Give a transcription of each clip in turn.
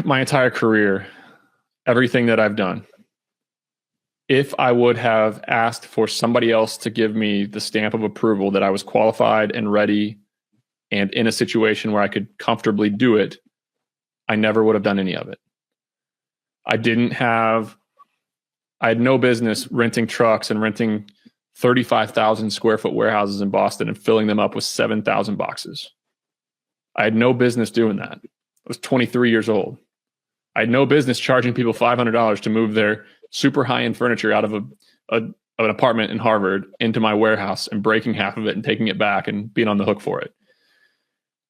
my entire career, everything that I've done, if I would have asked for somebody else to give me the stamp of approval that I was qualified and ready and in a situation where I could comfortably do it, I never would have done any of it. I had no business renting trucks and renting 35,000 square foot warehouses in Boston and filling them up with 7,000 boxes. I had no business doing that. I was 23 years old. I had no business charging people $500 to move their super high-end furniture out of an apartment in Harvard into my warehouse and breaking half of it and taking it back and being on the hook for it.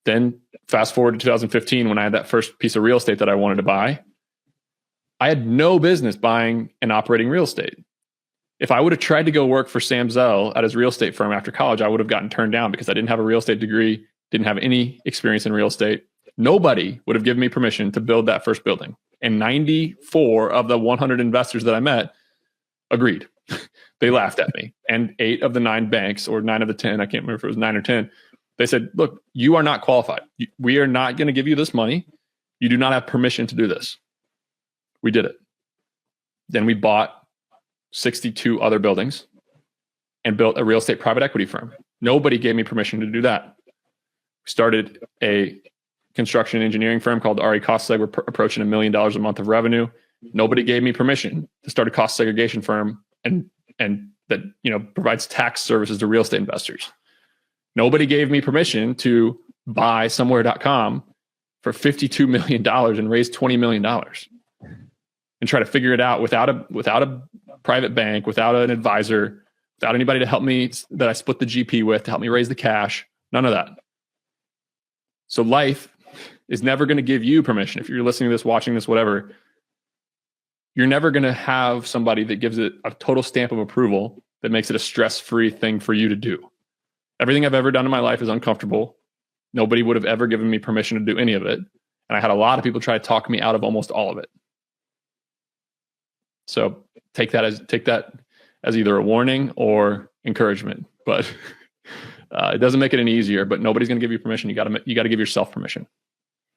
Then fast forward to 2015 when I had that first piece of real estate that I wanted to buy. I had no business buying and operating real estate. If I would have tried to go work for Sam Zell at his real estate firm after college, I would have gotten turned down because I didn't have a real estate degree, didn't have any experience in real estate. Nobody would have given me permission to build that first building. And 94 of the 100 investors that I met agreed. They laughed at me. And 8 of the 9 banks, or 9 of the 10, I can't remember if it was 9 or 10, they said, look, you are not qualified. We are not going to give you this money. You do not have permission to do this. We did it. Then we bought 62 other buildings and built a real estate private equity firm. Nobody gave me permission to do that. We started a construction engineering firm called RE Cost Seg. We're approaching $1 million a month of revenue. Nobody gave me permission to start a cost segregation firm and that provides tax services to real estate investors. Nobody gave me permission to buy somewhere.com for $52 million and raise $20 million and try to figure it out without a private bank, without an advisor, without anybody to help me that I split the GP with to help me raise the cash. None of that. So life is never going to give you permission. If you're listening to this, watching this, whatever, you're never going to have somebody that gives it a total stamp of approval that makes it a stress-free thing for you to do. Everything I've ever done in my life is uncomfortable. Nobody would have ever given me permission to do any of it. And I had a lot of people try to talk me out of almost all of it. So take that as either a warning or encouragement, but it doesn't make it any easier, but nobody's going to give you permission. You got to give yourself permission.